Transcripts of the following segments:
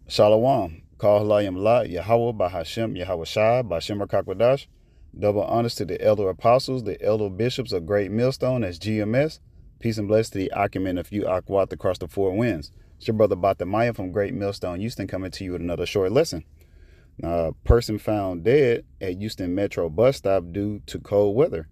Shalom. Call Halayim La, Yahweh, Bahashem, Yahweh Shai, Bashem Rakakwadash. Double honors to the elder apostles, the elder bishops of Great Millstone as GMS. Peace and blessings to the Achaman of you Akwat across the four winds. It's your brother Batamaya from Great Millstone, Houston, coming to you with another short lesson. Now, a person found dead at Houston Metro bus stop due to cold weather.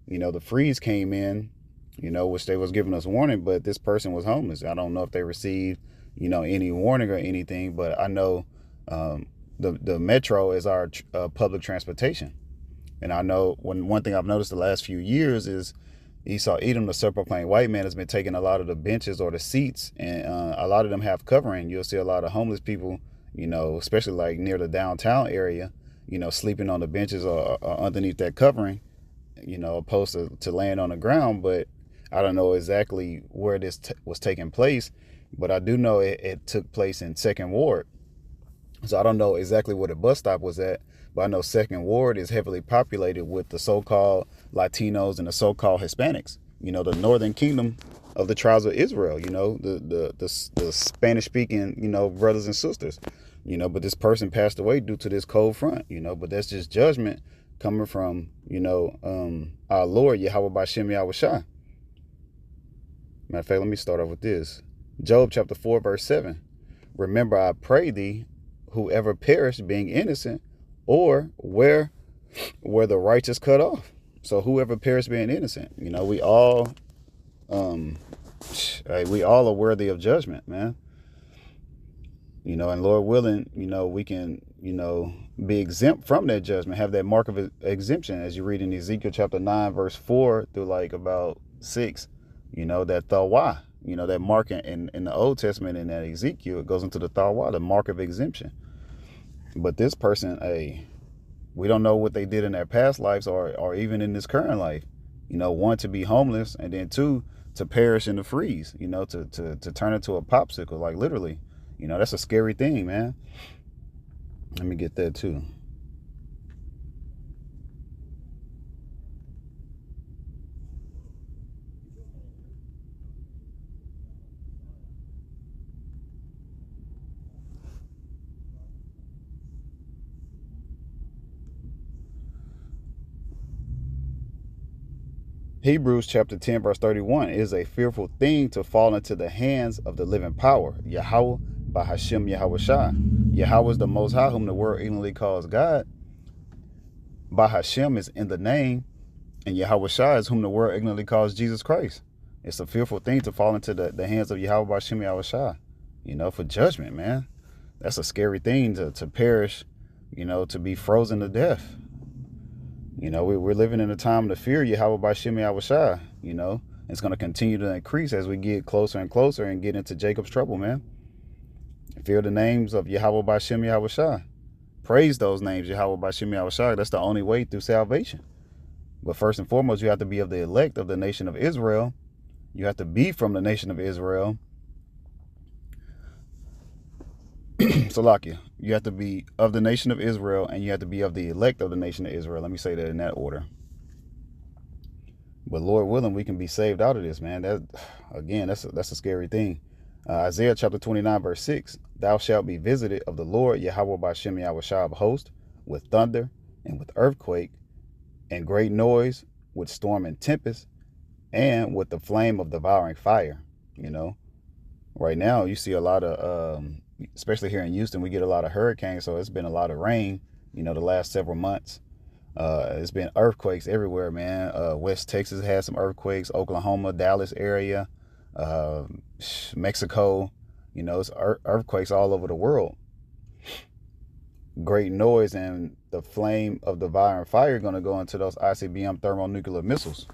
The freeze came in, which they was giving us warning, but this person was homeless. I don't know if they received any warning or anything, but I know the metro is our public transportation. And I know one thing I've noticed the last few years is Esau Edom, the self-proclaimed white man, has been taking a lot of the benches or the seats, and a lot of them have covering. You'll see a lot of homeless people, especially like near the downtown area, sleeping on the benches or underneath that covering, opposed to laying on the ground. But I don't know exactly where this was taking place, but I do know it took place in Second Ward. So I don't know exactly where the bus stop was at, but I know Second Ward is heavily populated with the so-called Latinos and the so-called Hispanics. The northern kingdom of the tribes of Israel. The Spanish-speaking brothers and sisters. But this person passed away due to this cold front. But that's just judgment coming from our Lord Yahweh Bashem Yahweh Shai. Matter of fact, let me start off with this. Job chapter 4 verse 7. Remember, I pray thee, whoever perished being innocent, or where were the righteous cut off. So whoever perished being innocent, we all are worthy of judgment, man. And Lord willing, we can, be exempt from that judgment, have that mark of exemption, as you read in Ezekiel chapter 9 verse 4 through like about 6. That thawah, that mark in the Old Testament, in that Ezekiel, it goes into the thawah, the mark of exemption. But this person, we don't know what they did in their past lives or even in this current life. One, to be homeless, and then two, to perish in the freeze, to turn into a popsicle, like literally. That's a scary thing, man. Let me get that too. Hebrews chapter 10 verse 31 is a fearful thing to fall into the hands of the living power, Yahweh Bahashem Yahweh Shai. Yahweh is the Most High, whom the world ignorantly calls God. Bahashem is in the name, and Yahweh Shai is whom the world ignorantly calls Jesus Christ. It's a fearful thing to fall into the hands of Yahweh Bahashem Yahweh Shai, for judgment, man. That's a scary thing to perish, to be frozen to death. We're living in a time to fear Yahweh Bashem Yahweh Shai. It's going to continue to increase as we get closer and closer and get into Jacob's trouble, man. Fear the names of Yahweh Bashem Yahweh Shai. Praise those names, Yahweh Bashem Yahweh Shai. That's the only way through salvation. But first and foremost, you have to be of the elect of the nation of Israel. You have to be from the nation of Israel. Salakia. You have to be of the nation of Israel, and you have to be of the elect of the nation of Israel. Let me say that in that order. But Lord willing, we can be saved out of this, man. That's a scary thing. Isaiah chapter 29 verse 6. Thou shalt be visited of the Lord Yahweh Bashem Yahweh Shai of hosts, with thunder and with earthquake and great noise, with storm and tempest, and with the flame of devouring fire. Right now you see a lot of especially here in Houston, we get a lot of hurricanes, so it's been a lot of rain, the last several months. It's been earthquakes everywhere, man. West Texas had some earthquakes, Oklahoma, Dallas area, Mexico, it's earthquakes all over the world. Great noise and the flame of devouring fire going to go into those ICBM thermonuclear missiles.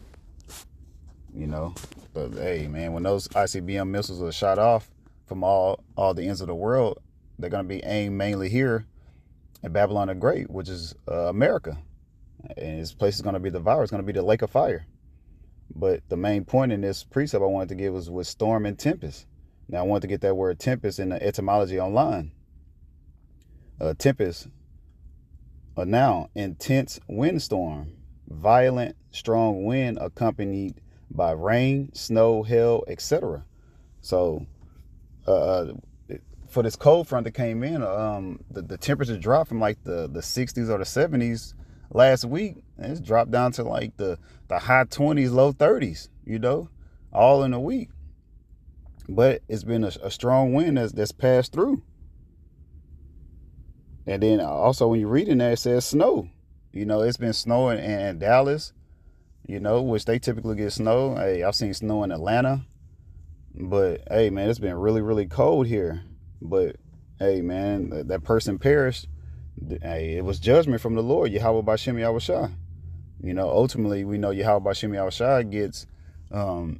But hey, man, when those ICBM missiles are shot off from all the ends of the world, they're going to be aimed mainly here at Babylon the Great, which is America. And this place is going to be devoured. It's going to be the lake of fire. But the main point in this precept I wanted to give was with storm and tempest. Now, I wanted to get that word tempest in the etymology online. Tempest, a noun, intense windstorm, violent, strong wind accompanied by rain, snow, hail, etc. So for this cold front that came in, the temperature dropped from like the 60s or the 70s last week, and it's dropped down to like the high 20s, low 30s, you know, all in a week. But it's been a strong wind that's passed through. And then also when you're reading that, it says snow. You know, it's been snowing in Dallas, you know, which they typically get snow. Hey, I've seen snow in Atlanta. But hey, man, it's been really, really cold here. But hey, man, that person perished. Hey, it was judgment from the Lord, Yahweh Bashem Yahushua. You know, ultimately, we know Yahweh Bashem Yahushua gets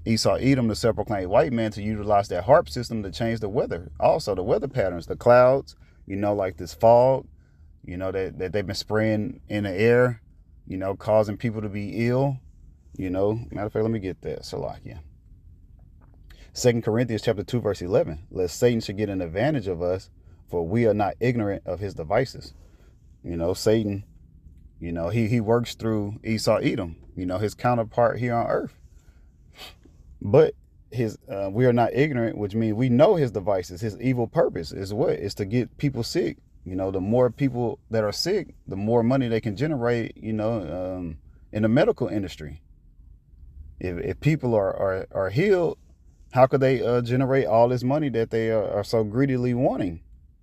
Esau Edom, the self-proclaimed white man, to utilize that harp system to change the weather. Also, the weather patterns, the clouds, you know, like this fog, you know, that they've been spraying in the air, you know, causing people to be ill. You know, matter of fact, let me get that. Salakia. 2 Corinthians chapter 2, verse 11. Lest Satan should get an advantage of us, for we are not ignorant of his devices. You know, Satan, you know, he works through Esau Edom, you know, his counterpart here on earth. But we are not ignorant, which means we know his devices. His evil purpose is what? Is to get people sick. You know, the more people that are sick, the more money they can generate, you know, in the medical industry. If people are healed, how could they generate all this money that they are so greedily wanting,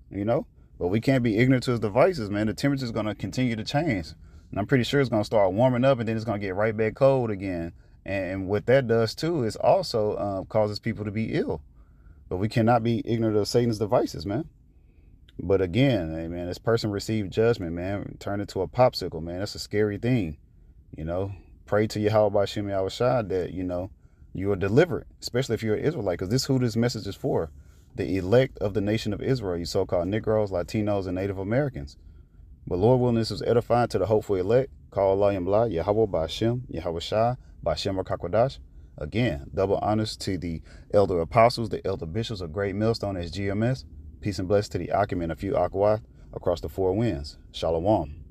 you know? But we can't be ignorant to his devices, man. The temperature is going to continue to change. And I'm pretty sure it's going to start warming up, and then it's going to get right back cold again. And what that does, too, is also causes people to be ill. But we cannot be ignorant of Satan's devices, man. But again, hey, man, this person received judgment, man. Turned into a popsicle, man. That's a scary thing, you know? Pray to Yahweh Bashem Yahushua that, you know, you are delivered, especially if you're an Israelite, because this is who this message is for. The elect of the nation of Israel, you so-called Negroes, Latinos, and Native Americans. But Lord willing, this was edifying to the hopeful elect. Call Allah Yamlah, Yahweh Bashem, Yahushua, Bashem Rakakwadash. Again, double honors to the elder apostles, the elder bishops of Great Millstone as GMS. Peace and blessings to the Akim and a few Akwath across the four winds. Shalom.